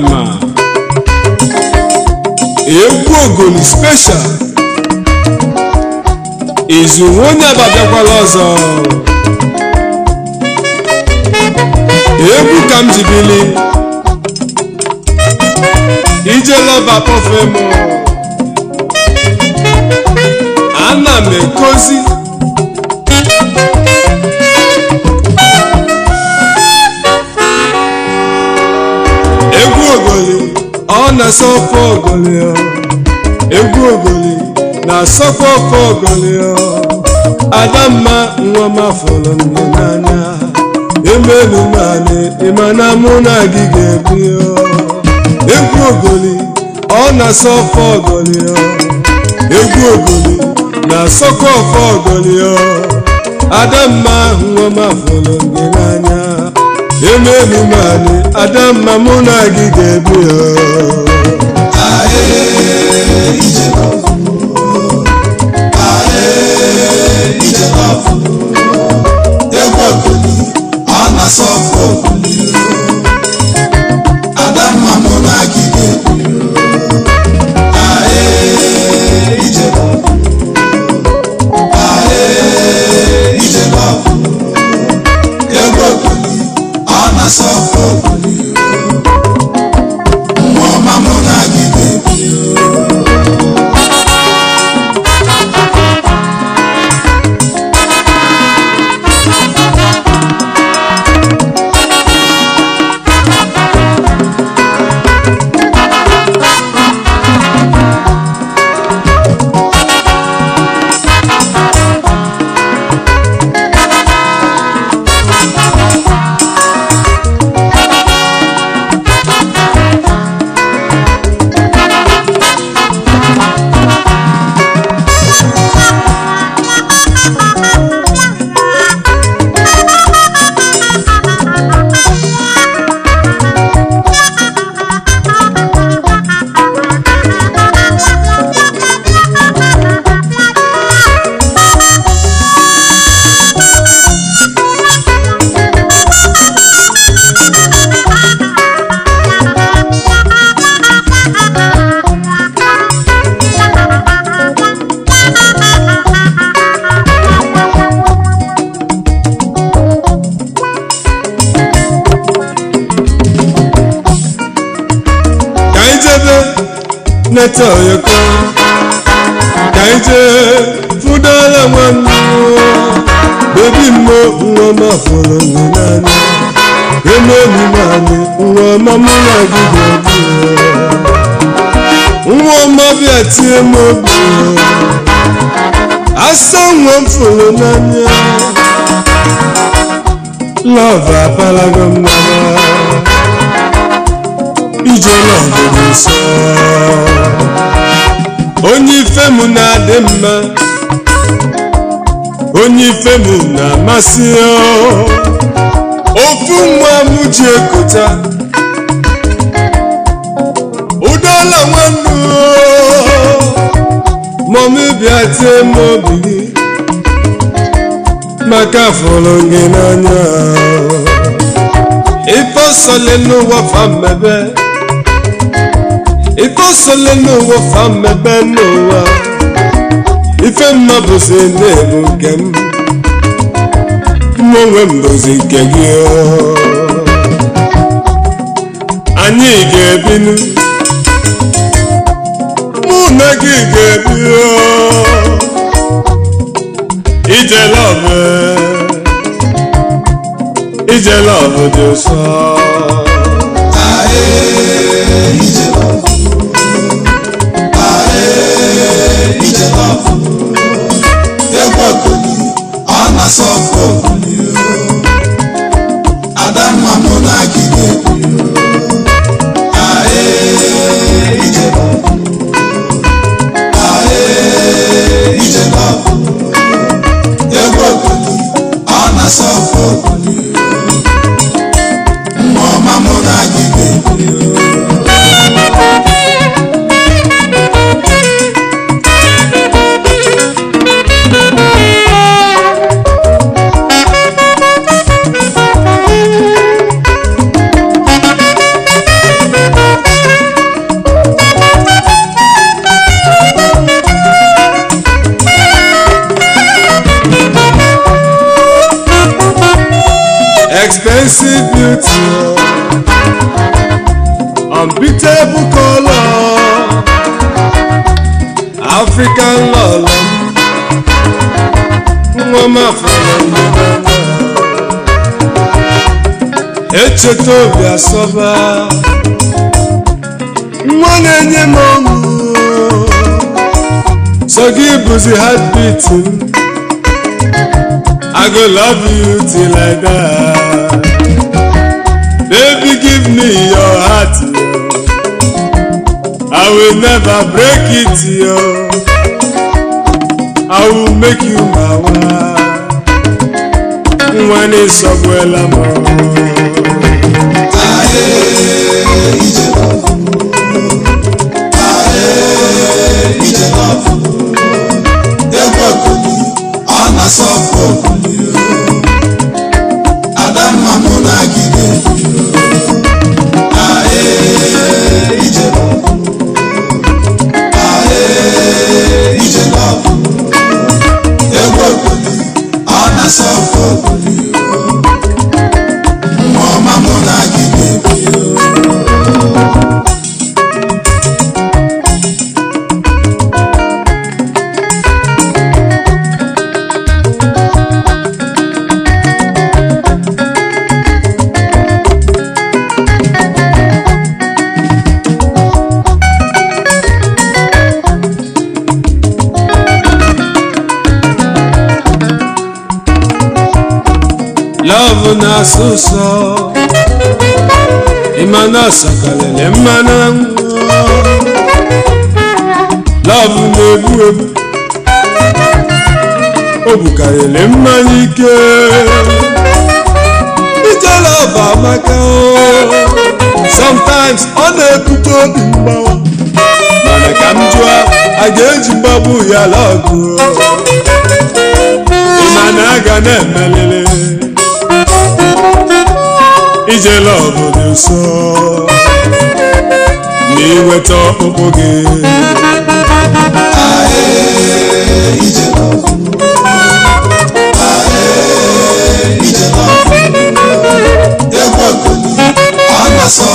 Oyima egwu ogoni special izu onye ababiakwala ọzọ egwu ka m jibili ije lọba kpọfem ana m ekozi egwu ogoli ọ na-asọkwa ogoli egwu ogoli na-asọkwa ọkwa ogoli Adamma nwa m afọrọ m n'anya emelu mani ịmana mụ na gị ga-ebi egwu ogoli ọ na-asọkwa ogoli egwu ogoli na-asọkwa ọkwa ogoli Adamma nwa m afọrọ m n'anya emelu mani Adamma mụ na gị ga-ebi Neta oyoko kaije fudala mwana baby mo nwa folo nana emeli mani nwa mama na gido nwa mabia tie mo asa nwa folo nanya love apalago mama ije love so onye ife mụ na-adị mma onye ife mụ na-amasị ofu nwa mụ ji ekota ụdọla nwannu mọmị bịa tie m obi gị maka fọrọ gị n'anya ife ọsọle n'ụwa fa mmebe ife ọsọle n'ụwa fa mmebe n'ụwa ife mma bụzi na-ebu nke m onwe m bụzi nke gị anyị ga-ebinu mụ na gị ga-ebi ije love dị ụsọ Adamma mụ na gị ga-ebi egwu ogoli ọ na-asọ ogoli nwa ọma see beauty, unbeatable color, African love, woman from Echetobia soba, one enye mongo, so give us the heart beating. I go love you till I die. Baby, give me your heart, I will never break it, yo. I will make you my wife when it's up well among. Love na suso imana sakalele mana love nebu ebu obukarele mmanike ije love amaka sometimes on ebuto mbawa mana kamjua ageji babu ya love imana aga na emelele ije love dị nsọ n'iweta ọkpụkpụ gị ije love egwu okoli ọ na-asọ